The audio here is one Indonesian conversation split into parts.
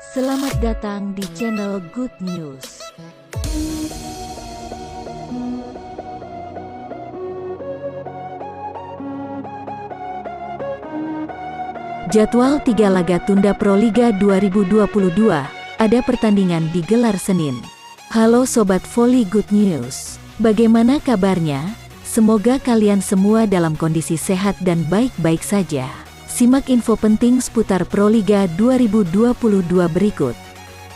Selamat datang di channel Good News. Jadwal 3 laga tunda Proliga 2022, ada pertandingan digelar Senin. Halo Sobat Voli Good News, bagaimana kabarnya? Semoga kalian semua dalam kondisi sehat dan baik-baik saja. Simak info penting seputar Proliga 2022 berikut.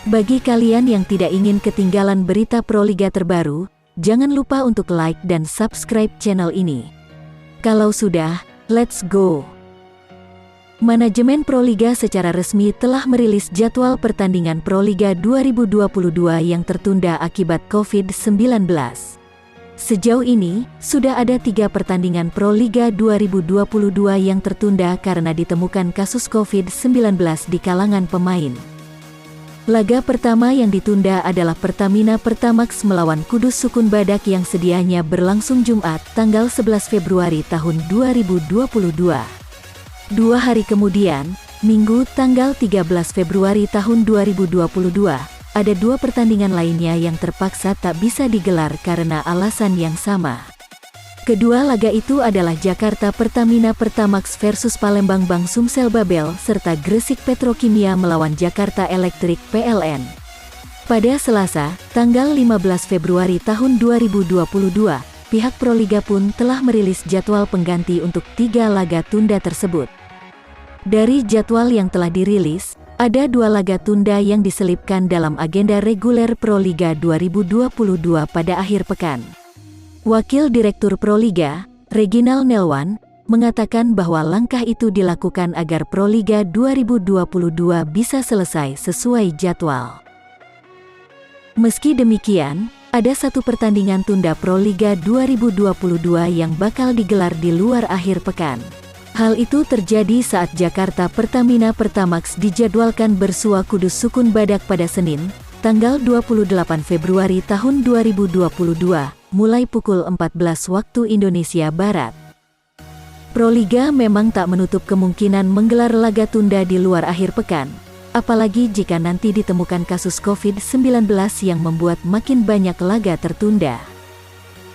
Bagi kalian yang tidak ingin ketinggalan berita Proliga terbaru, jangan lupa untuk like dan subscribe channel ini. Kalau sudah, let's go! Manajemen Proliga secara resmi telah merilis jadwal pertandingan Proliga 2022 yang tertunda akibat COVID-19. Sejauh ini, sudah ada 3 pertandingan Proliga 2022 yang tertunda karena ditemukan kasus COVID-19 di kalangan pemain. Laga pertama yang ditunda adalah Pertamina Pertamax melawan Kudus Sukun Badak yang sedianya berlangsung Jumat, tanggal 11 Februari tahun 2022. 2 hari kemudian, Minggu tanggal 13 Februari tahun 2022, ada 2 pertandingan lainnya yang terpaksa tak bisa digelar karena alasan yang sama. Kedua laga itu adalah Jakarta Pertamina Pertamax versus Palembang Bang Sumsel Babel serta Gresik Petrokimia melawan Jakarta Elektrik PLN. Pada Selasa, tanggal 15 Februari tahun 2022, pihak Proliga pun telah merilis jadwal pengganti untuk 3 laga tunda tersebut. Dari jadwal yang telah dirilis, ada 2 laga tunda yang diselipkan dalam agenda reguler Proliga 2022 pada akhir pekan. Wakil Direktur Proliga, Reginald Nelwan, mengatakan bahwa langkah itu dilakukan agar Proliga 2022 bisa selesai sesuai jadwal. Meski demikian, ada 1 pertandingan tunda Proliga 2022 yang bakal digelar di luar akhir pekan. Hal itu terjadi saat Jakarta Pertamina Pertamax dijadwalkan bersua Kudus Sukun Badak pada Senin, tanggal 28 Februari tahun 2022, mulai pukul 14 waktu Indonesia Barat. Proliga memang tak menutup kemungkinan menggelar laga tunda di luar akhir pekan, apalagi jika nanti ditemukan kasus COVID-19 yang membuat makin banyak laga tertunda.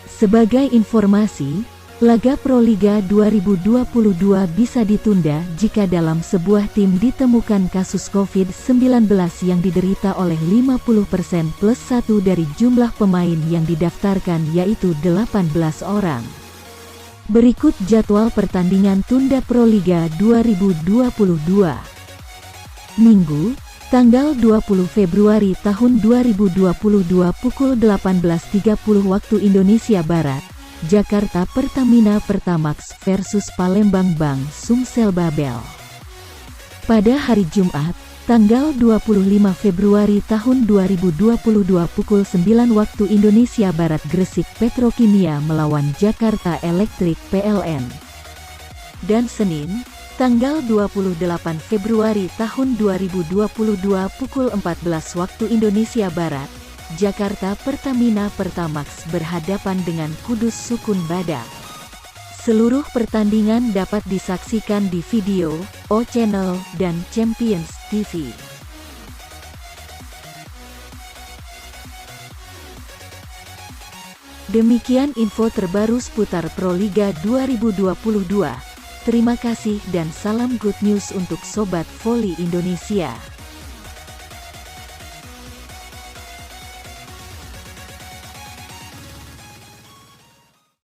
Sebagai informasi, laga Proliga 2022 bisa ditunda jika dalam sebuah tim ditemukan kasus COVID-19 yang diderita oleh 50% plus 1 dari jumlah pemain yang didaftarkan yaitu 18 orang. Berikut jadwal pertandingan tunda Proliga 2022. Minggu, tanggal 20 Februari tahun 2022 pukul 18.30 waktu Indonesia Barat, Jakarta Pertamina Pertamax versus Palembang Bang Sumsel Babel. Pada hari Jumat, tanggal 25 Februari tahun 2022 pukul 9 waktu Indonesia Barat, Gresik Petrokimia melawan Jakarta Elektrik PLN. Dan Senin, tanggal 28 Februari tahun 2022 pukul 14 waktu Indonesia Barat, Jakarta Pertamina Pertamax berhadapan dengan Kudus Sukun Badak. Seluruh pertandingan dapat disaksikan di video, O Channel, dan Champions TV. Demikian info terbaru seputar Proliga 2022. Terima kasih dan salam good news untuk Sobat Voli Indonesia.